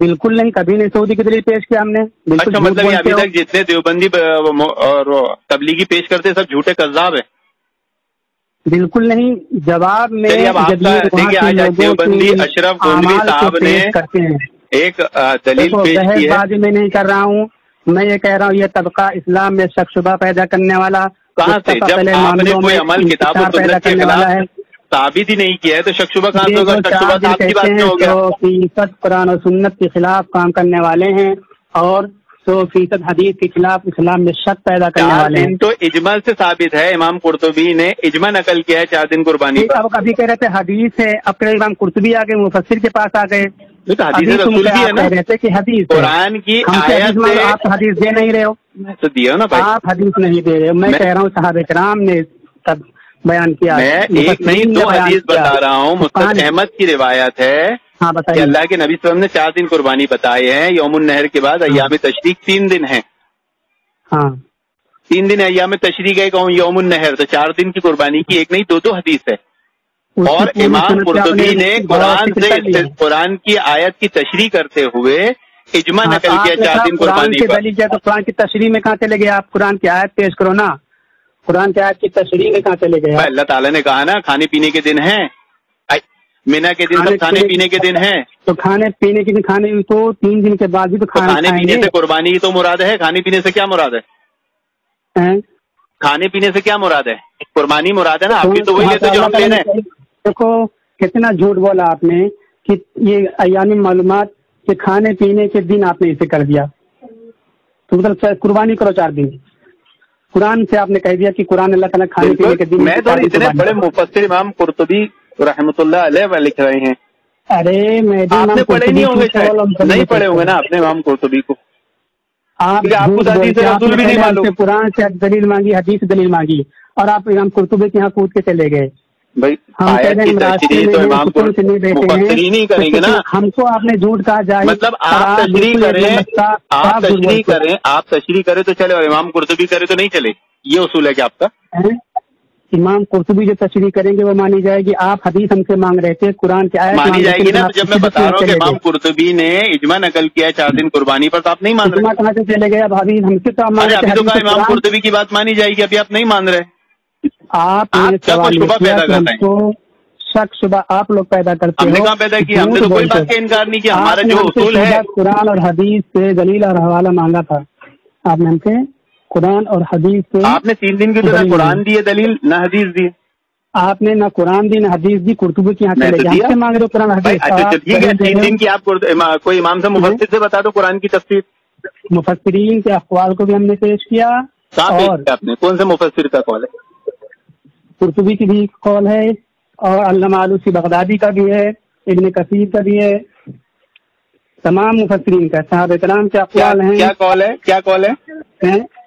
بالکل نہیں، کبھی نہیں سعودی کے دلیل پیش کیا ہم نے. اچھا مطلب ابھی تک جتنے دیوبندی اور تبلیغی پیش کرتے سب جھوٹے کذاب ہیں؟ بالکل نہیں. جواب میں دیکھیے آج دیوبندی اشرف گونڈوی صاحب نے ایک دلیل پیش کی ہے. بازی میں نہیں کر رہا ہوں، میں یہ کہہ رہا ہوں یہ طبقہ اسلام میں شک شبہ پیدا کرنے والا کہاں سے؟ جب آپ نے کوئی عمل کتاب و سنت کے خلاف ثابت ہی نہیں کیا ہے تو شک شبہ کہاں سے ہوگا؟ شک شبہ صاحب کی بات میں ہو گیا. 100% قرآن اور سنت کے خلاف کام کرنے والے ہیں اور 100% حدیث کے خلاف اسلام میں شک پیدا کرنے والے ہیں. تو اجماع سے ثابت ہے، امام قرطبی نے اجماع نقل کیا ہے 4 دن قربانی. اب کبھی کہہ رہے تھے حدیث ہے، اب کہ امام قرطبی آ گئے مفسر کے پاس آ گئے. حدیث رسول کی ہے نا، رہتے کہ حدیث قرآن کی آیت سے آپ حدیث دے نہیں رہے ہو. تو دیا نا بھائی، آپ حدیث نہیں دے رہے ہو. میں کہہ رہا ہوں صحابہ کرام نے تب بیان کیا. میں ایک نہیں 2 حدیث بتا رہا ہوں. مستد احمد کی روایت ہے کہ اللہ کے نبی صلی اللہ علیہ وسلم نے 4 دن قربانی بتائے ہیں. یوم النحر کے بعد ایام تشریق 3 دن ہیں. ہاں 3 دن ایام تشریق ہے یوم النحر، تو 4 دن کی قربانی کی ایک نہیں 2 حدیث ہے. اور امام قرطبی نے قرآن کی آیت کی تشریح کرتے ہوئے اجماع نقل کیا 4 دن قربانی پر. تو قرآن کی تشریح میں کہاں چلے گئے آپ؟ قرآن کی آیت پیش کرو نا. قرآن کی آیت کی تشریح میں کہاں چلے گئے؟ اللہ تعالیٰ نے کہا نا کھانے پینے کے دن ہیں، مینا کے دن سب کھانے پینے کے دن ہیں. تو کھانے پینے کے دن کھانے تو 3 دن کے بعد بھی تو کھانے پینے سے قربانی کی تو مراد ہے. کھانے پینے سے کیا مراد ہے؟ کھانے پینے سے کیا مراد ہے؟ قربانی مراد ہے نا. آپ کی تو وہی لیتے جو ہم لینے. دیکھو کتنا جھوٹ بولا آپ نے کہ یہ ایام معلومات کہ کھانے پینے کے دن آپ نے اسے کر دیا. تو مطلب قربانی کرو 4 دن. قرآن سے آپ نے کہہ دیا کہ قرآن اللہ تعالیٰ کھانے پینے کے دن. میں تو اتنے بڑے مفسر امام قرطبی رحمۃ اللہ علیہ لکھ رہے ہیں. ارے میں آپ نے پڑھے نہیں ہوں گے، نہیں پڑھے ہوں گے نا آپ نے امام قرطبی کو. آپ کو حدیث رسول بھی نہیں معلوم. قرآن سے دلیل مانگی، حدیث سے دلیل مانگی اور آپ امام قرطبی کے یہاں کود کے چلے گئے. بھائی آیت کی تشریح تو امام مفسرین نہیں کریں گے نا. ہم کو آپ نے جھوٹ کہا جائے، مطلب آپ تشریح کریں، آپ تشریح کریں تو چلے اور امام قرطبی کرے تو نہیں چلے. یہ اصول ہے کیا آپ کا؟ امام قرطبی جو تشریح کریں گے وہ مانی جائے گی. آپ حدیث ہم سے مانگ رہے تھے، قرآن کی آیت مانی جائے گی نا. جب میں بتا رہا ہوں کہ امام قرطبی نے اجماع نقل کیا 4 دن قربانی پر تو آپ نہیں مان رہے. کہاں سے چلے گئے اب حدیث ہم سے؟ تو ابھی تو کہا امام قرطبی کی بات مانی جائے گی، ابھی آپ نہیں مان رہے. آپ شک شبہ آپ لوگ پیدا کرتے ہیں. ہم نے کہاں پیدا کیا؟ ہم نے تو کوئی بات کا انکار نہیں کیا. ہمارا جو اصول ہے قرآن اور حدیث سے دلیل اور حوالہ مانگا تھا آپ نے ہم سے. قرآن اور حدیث سے آپ نے 3 دن کی تو نہ قرآن دی دلیل نہ حدیث دی. آپ نے نہ قرآن دی نہ حدیث دی. قرطبی کے یہاں چلے گئے، ہم سے مانگ رہے قرآن حدیث. ٹھیک ہے 3 دن کی آپ کوئی امام سے مفسر سے بتا دو قرآن کی تفسیر. مفسرین کے اقوال کو بھی ہم نے پیش کیا. اور آپ نے کون سے مفسر کا قول ہے؟ قرطبی کی بھی قول ہے اور علامہ آلوسی بغدادی کا بھی ہے، ابن کثیر کا بھی ہے، تمام مفسرین کا صحابہ کرام کے اقوال ہیں. کیا قول ہے؟ کیا قول ہے؟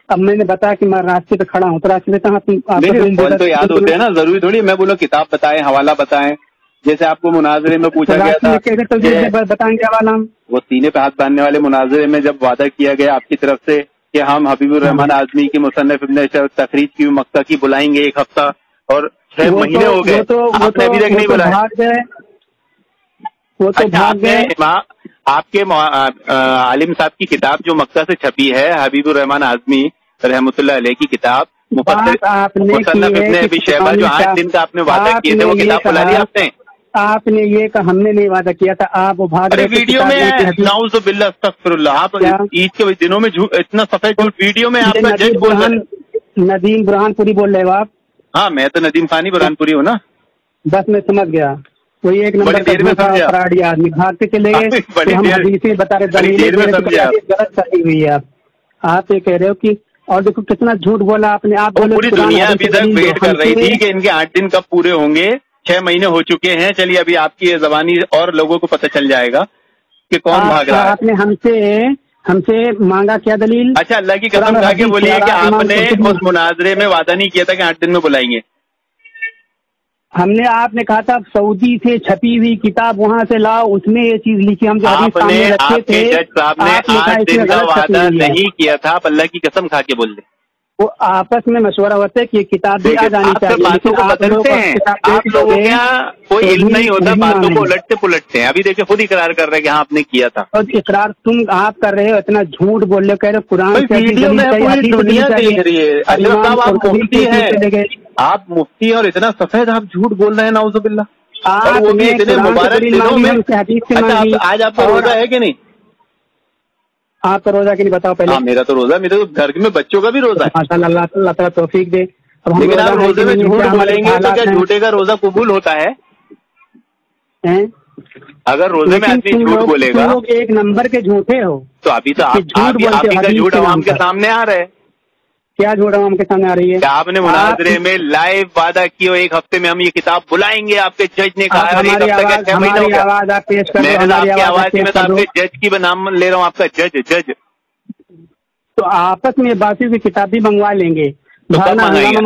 اب میں نے بتایا کہ میں راستے پہ کھڑا ہوں تو راستے پہ قول تو یاد ہوتے ہیں نا. ضروری تھوڑی میں بولو کتاب بتائیں، حوالہ بتائیں. جیسے آپ کو مناظرے میں پوچھا گیا تھا بتائیں گے حوالہ. وہ سینے پہ ہاتھ باندھنے والے مناظرے میں جب وعدہ کیا گیا آپ کی طرف سے کہ ہم حبیب الرحمان اعظمی کی مصنف ابن تخریج کی مکہ کی بلائیں گے 1 ہفتہ اور 6 مہینے ہو گئے، آپ نے ابھی تک نہیں بلایا. آپ کے عالم صاحب کی کتاب جو مکہ سے چھپی ہے حبیب الرحمان اعظمی رحمۃ اللہ علیہ کی کتاب مصنف ابن ابی شیبہ جو 8 دن کا آپ نے وعدہ کیے تھے وہ کتاب بلا دی آپ نے. آپ نے یہ کہ ہم نے نہیں وعدہ کیا تھا. آپ وہ بھاگ رہے ویڈیو میں نعوذ باللہ استغفر اللہ. آپ عید کے دنوں میں اتنا سفید جھوٹ ویڈیو میں آپ کا جج بول رہے ہیں. ندیم برہان پوری بول رہے ہو آپ؟ ہاں میں تو ندیم ثانی برہان پوری ہوں نا. بس میں سمجھ گیا. کوئی 1 نمبر فراڈی آدمی بھاگتے چلے گئے. ہم حدیثیں بتا رہے غلط کری ہوئی ہے. آپ یہ کہہ رہے ہو کہ اور دیکھو کتنا جھوٹ بولا آپ نے. آپ پوری دنیا ابھی تک ویٹ کر رہی تھی کہ ان کے 8 دن کب پورے ہوں گے. 6 مہینے ہو چکے ہیں. چلیے ابھی آپ کی زبانی اور لوگوں کو پتہ چل جائے گا کہ کون بھاگ رہا ہے. آپ نے ہم سے مانگا کیا دلیل؟ اچھا اللہ کی قسم کھا کے بولیے کہ آپ نے اس مناظرے میں وعدہ نہیں کیا تھا کہ 8 دن میں بلائیں گے. ہم نے آپ نے کہا تھا سعودی سے چھپی ہوئی کتاب وہاں سے لاؤ، اس میں یہ چیز لکھی. ہم جج صاحب نے 8 دن کا وعدہ نہیں کیا تھا. آپ اللہ کی قسم کھا کے بول دیں. وہ آپس میں مشورہ ہوتا ہے کہ یہ کتاب بھی آ جانی چاہیے، باتوں کو بدلتے ہیں، آپ لوگوں کے یہاں کوئی علم نہیں ہوتا، باتوں کو الٹتے پلٹتے ہیں. ابھی دیکھیں خود اقرار کر رہے ہیں کہ ہاں آپ نے کیا تھا. اور اقرار تم آپ کر رہے ہو، اتنا جھوٹ بول رہے ہو، کہہ رہے قرآن سے ویڈیو میں پوری دنیا دیکھ رہی ہے. اشرف صاحب آپ مفتی ہیں، آپ مفتی ہیں اور اتنا سفید آپ جھوٹ بول رہے ہیں نعوذ باللہ، اور وہ بھی اتنے مبارک دنوں میں. اچھا آج آپ کا روزہ ہے کہ نہیں؟ آپ کا روزہ کہ نہیں بتاؤ پہلے. میرا تو روزہ، میرے تو گھر میں بچوں کا بھی روزہ ہے. ماشاء اللہ، اللہ تعالیٰ توفیق دے. لیکن آپ روزے میں جھوٹ بولیں گے تو کیا جھوٹے کا روزہ قبول ہوتا ہے؟ اگر روزے میں آدمی جھوٹ بولے گا، لوگ ایک نمبر کے جھوٹے ہو. تو ابھی تو آپ ہی کا جھوٹ عوام کے سامنے آ رہا ہے. کیا جھوٹ عوام کے سامنے آ رہی ہے؟ آپ نے مناظرے میں لائیو وعدہ کیا ایک ہفتے میں ہم یہ کتاب بلائیں گے، آپ کے جج نے کہا. ہماری آواز آپ پیش کر میں نے آپ کی آواز میں تو آپ کے جج کی نام لے رہا ہوں، آپ کا جج. تو آپس میں باقی کی کتاب بھی منگوا لیں گے. کب منگائیں گے؟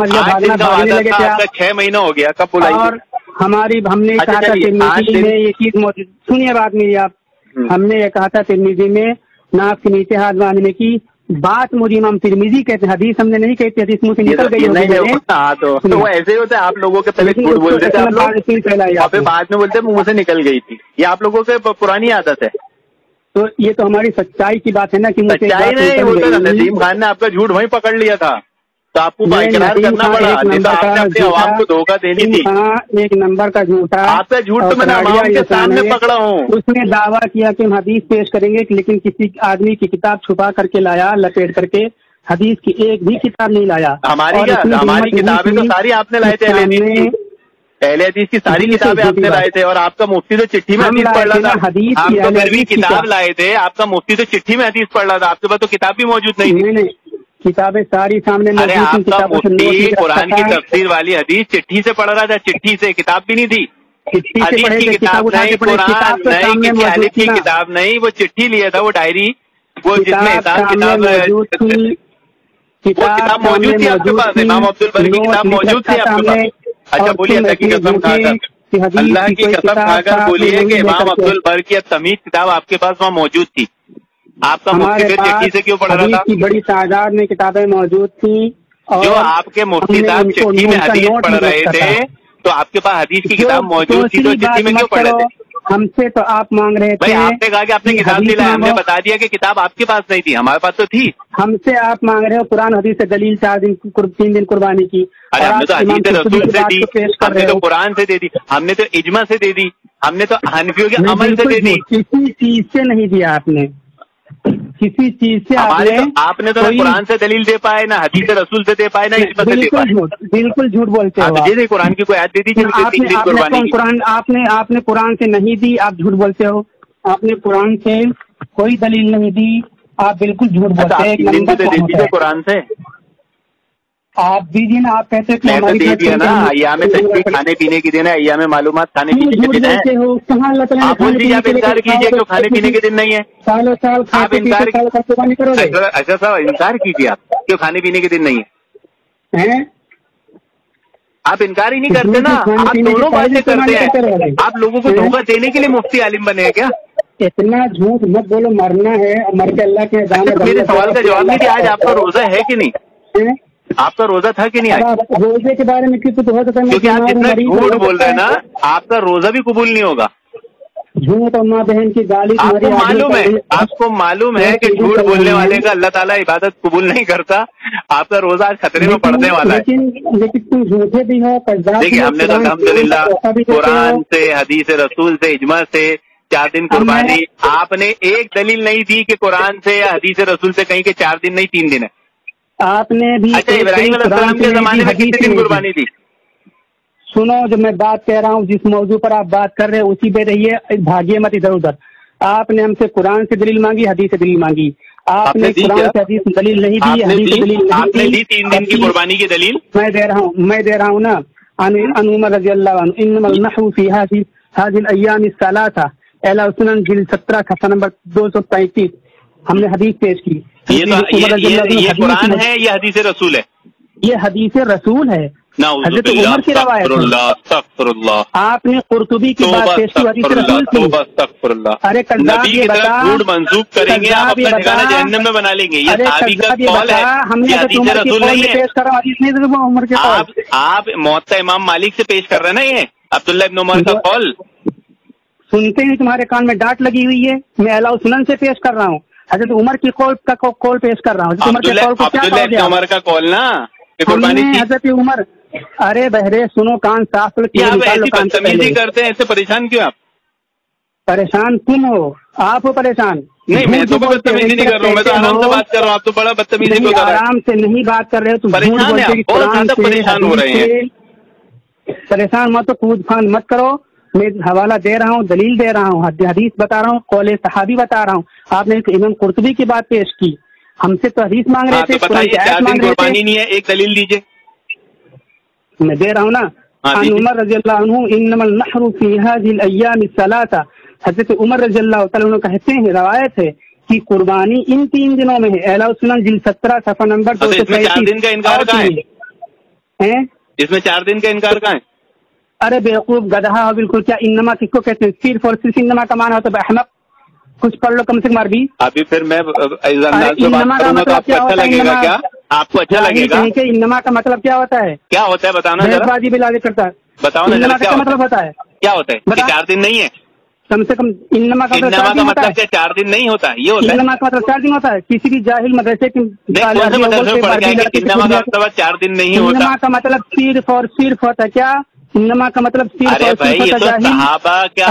6 مہینہ ہو گیا، کب بلائیں گے؟ اور ہم نے کہا تھا ترمذی میں یہ چیز موجود، سنیے بات میری آپ. ہم نے یہ کہا تھا ترمذی میں ناف کے نیچے ہاتھ باندھنے کی بات مجھے امام ترمذی کہتے ہیں، حدیث ہم نے نہیں کہتی، حدیث منہ سے نکل گئی. تو وہ ایسے ہی ہوتا ہے، آپ لوگوں کے پہلے جھوٹ بولتے تھے آپ لوگ، بعد میں بولتے منہ سے نکل گئی تھی. یہ آپ لوگوں سے پرانی عادت ہے. تو یہ تو ہماری سچائی کی بات ہے نا کہ سچائی نہیں، وہ تو ندیم خان نے آپ کا جھوٹ وہیں پکڑ لیا تھا، تو آپ کو اقرار کرنا پڑا. نہیں تو آپ نے اپنے عوام کو دھوکہ دینی تھی. ایک نمبر کا جھوٹا آپ کا جھوٹ تو میں نے عوام کے سامنے پکڑا ہوں. اس نے دعویٰ کیا کہ ہم حدیث پیش کریں گے، لیکن کسی آدمی کی کتاب چھپا کر کے لایا، لپیٹ کر کے. حدیث کی ایک بھی کتاب نہیں لایا. ہماری کتابیں تو ساری آپ نے لائے تھے. اہل حدیث کی ساری کتابیں آپ نے لائے تھے، اور آپ کا مفتی تو چٹھی میں حدیث پڑھ رہا تھا. آپ تو پھر بھی کتاب لائے تھے، آپ کا مفتی تو چٹھی میں حدیث پڑھ رہا تھا، آپ کے پاس تو کتاب بھی موجود نہیں تھی. کتابیں ساری سامنے. ارے آپ کا مفتی قرآن کی تفسیر والی حدیث چٹھی سے پڑھ رہا تھا، چٹھی سے، کتاب بھی نہیں تھی. حدیث کی کتاب نہیں، قرآن نہیں، کسی عالم کی کتاب نہیں، وہ چٹھی لیا تھا، وہ ڈائری، وہ جس میں حساب کتاب موجود تھی آپ کے پاس. امام عبد البر کی کتاب موجود تھی آپ کے پاس. اچھا بولیے، اللہ کی قسم کھا کر، اللہ کی قسم کھا کر بولیے کہ امام عبد البر کی تمیز کتاب آپ کے پاس وہاں موجود تھی. آپ کا مفتی پھر چٹھی سے کیوں پڑھ رہا تھا؟ بڑی تعداد میں کتابیں موجود تھیں. جو آپ کے مفتی صاحب چٹھی میں حدیث پڑھ رہے تھے، تو آپ کے پاس حدیث کی کتاب موجود تھی، تو چٹھی میں کیوں پڑھ رہے تھے؟ ہم سے تو آپ مانگ رہے تھے. آپ نے کہا کہ آپ نے کتاب نہیں لائی، ہم نے بتا دیا کہ کتاب آپ کے پاس نہیں تھی، ہمارے پاس تو تھی. ہم سے آپ مانگ رہے ہو قرآن حدیث سے دلیل 3 دن قربانی کی. ارے ہم نے تو حدیث رسول سے دی، ہم نے تو قرآن سے دے دی، ہم نے تو اجماع سے دے دی، ہم نے تو حنفیوں کے عمل سے دے دی. کسی چیز سے نہیں دیا آپ نے، کسی چیز سے. آپ نے تو نہ قرآن سے دلیل دے پائے، نہ حدیث رسول سے دے پائے، نہ اجماع سے دے پائے. بالکل جھوٹ بولتے ہو. جی قرآن کی کوئی آیت دے دیجیے. آپ نے قرآن سے نہیں دی، آپ جھوٹ بولتے ہو. آپ نے قرآن سے کوئی دلیل نہیں دی، آپ بالکل جھوٹ بولتے ہیں. قرآن سے آپ دیجیے نا، آپ کہتے ہیں نا ایام تشریق کھانے پینے کے دن ہے، ایام معلومات کھانے پینے کے دن ہے. آپ بول دیجیے، آپ انکار کیجیے کہ کھانے پینے کے دن نہیں ہے. سالوں سال آپ انکار، اچھا صاحب انکار کیجیے آپ کہ کھانے پینے کے دن نہیں ہے. آپ انکار ہی نہیں کرتے نا، آپ دونوں باتیں کرتے ہیں. آپ لوگوں کو دھوکہ دینے کے لیے مفتی عالم بنے ہیں کیا؟ اتنا جھوٹ مت بولو، مرنا ہے مر کے اللہ کے. میرے سوال کا جواب نہیں دیا. آج آپ کا روزہ ہے کہ نہیں؟ آپ کا روزہ تھا کہ نہیں آج؟ روزے کے بارے میں کیونکہ آپ جتنا جھوٹ بول رہے ہیں نا، آپ کا روزہ بھی قبول نہیں ہوگا. جھوٹ اور ماں بہن کی گالی آپ کو معلوم ہے، آپ کو معلوم ہے کہ جھوٹ بولنے والے کا اللہ تعالیٰ عبادت قبول نہیں کرتا. آپ کا روزہ آج خطرے میں پڑنے والا ہے. لیکن تم جھوٹے بھی ہو. دیکھیے ہم نے تو الحمدللہ قرآن سے، حدیث رسول سے، اجماع سے 4 دن قربانی. آپ نے ایک دلیل نہیں دی کہ قرآن سے یا حدیث رسول سے کہیں کہ 4 دن نہیں 3 دن ہے. آپ نے بھی. اچھا ابراہیم علیہ السلام کے زمانے میں کتنے دن قربانی تھی؟ سنو، جو میں بات کہہ رہا ہوں، جس موضوع پر آپ بات کر رہے ہیں اسی پہ رہیے، بھاگیے مت ادھر ادھر. آپ نے ہم سے قرآن سے دلیل مانگی، حدیث سے دلیل مانگی. آپ نے قرآن سے حدیث دلیل نہیں دی، حدیث سے دلیل نہیں دی. 3 دن کی قربانی کی دلیل میں دے رہا ہوں نا. عن عمر رضی اللہ عنہ انما النحو فی هذه الايام الثلاثه اعلی سنن جلد 17 صفحہ نمبر 235 ہم نے حدیث پیش کی. یہ قرآن ہے یا حدیث رسول ہے؟ یہ حدیث رسول ہے. حضرت عمر کی روایت ہے. آپ نے قرطبی کی بات پیش کی, حدیث رسول کی. ارے کذاب یہ بتا, جھوٹ منسوخ کریں گے آپ, اپنا ٹھکانہ جہنم میں بنا لیں گے. یہ صحابی کا قول ہے, ہم نے حضرت عمر کی قول پیش کر رہا ہوں, حدیث نہیں عمر کے قول. آپ موطا امام مالک سے پیش کر رہے ہیں نا, یہ عبداللہ ابن عمر کا قول سنتے ہیں تمہارے کان میں ڈانٹ لگی ہوئی ہے. میں اعلیٰ سنن سے پیش کر رہا ہوں, حضرت عمر کی قول پیش کر رہا ہوں. حضرت عمر کے قول کو کیا کہا گیا؟ عمر کا قول نا قربانی حضرت عمر. ارے بہرے سنو, کان صاف بدتمیزی کرتے ہیں, ایسے پریشان کیوں آپ؟ پریشان تم ہو, آپ ہو پریشان. نہیں, میں تو بدتمیزی نہیں کر رہا ہوں, میں تو آرام سے بات کر رہا ہوں. آپ تو بڑا بدتمیزی کو کر رہے ہیں. آرام سے نہیں بات کر رہے ہو, تم پریشان ہیں, بہت زیادہ پریشان ہو رہے ہیں. پریشان مت, کود پھاند مت کرو. میں حوالہ دے رہا ہوں, دلیل دے رہا ہوں, حدیث بتا رہا ہوں, قول صحابی بتا رہا ہوں. آپ نے امام قرطبی کی بات پیش کی, ہم سے تو حدیث مانگ رہے تھے. بتائیے 4 دن قربانی نہیں ہے, ایک دلیل دیجیے. میں دے رہا ہوں نا. عمر رضی اللہ عنہ انما النحر فی هذه الايام الثلاثه. حضرت عمر رضی اللہ تعالیٰ عنہ کہتے ہیں, روایت ہے کہ قربانی ان 3 دنوں میں ہے. اعلیٰ سنن جلد 17 صفحہ نمبر 235. اس میں 4 دن کا انکار کہاں ہے؟ اس میں 4 دن کا انکار کہاں ہے؟ ارے بیوقوف گدھا ہو بالکل. کیا انما کس کو کہتے ہیں؟ صرف اور صرف انما کا معنی ہوتا ہے احمق. کچھ پڑھ لو کم سے کم عربی. ابھی پھر میں انما کا مطلب کیا اچھا لگے گا؟ کیا آپ کو اچھا لگے گا؟ انما کا مطلب کیا ہوتا ہے؟ کیا ہوتا ہے بتانا بازی بھی لازم کرتا ہے. بتاؤ نا, کیا مطلب ہوتا ہے؟ کیا ہوتا ہے؟ 4 دن نہیں ہے کم سے کم. انما کا مطلب 4 دن نہیں ہوتا, یہ ہوتا ہے. انما کا مطلب 4 دن ہوتا ہے. کسی بھی جاہل مدرسے کی انما کا مطلب 4 دن نہیں ہوتا. انما کا مطلب صرف اور صرف ہوتا ہے. کیا انما کا مطلب صرف اور صرف ہوتا ہے؟ صحابہ کا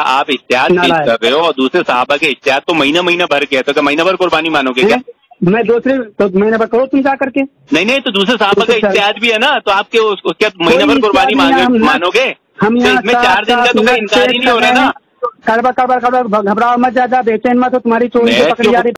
آپ اشتہاد پیش کر رہے ہو, اور دوسرے صحابہ کے اشتہاد تو مہینہ بھر کے, تو مہینہ بھر قربانی مانو گے کیا؟ میں دوسرے تو مہینہ بھر کرو تم جا کر کے. نہیں, تو دوسرے صحابہ کا اشتہاد بھی ہے نا, تو آپ کے مہینہ بھر قربانی مانو گے؟ ہم اس میں 4 دن کا تو کوئی انکار ہی نہیں ہو رہا نا. گھبراؤ مت, زیادہ بے چین مت ہو, تمہاری چوری پکڑی جا رہی.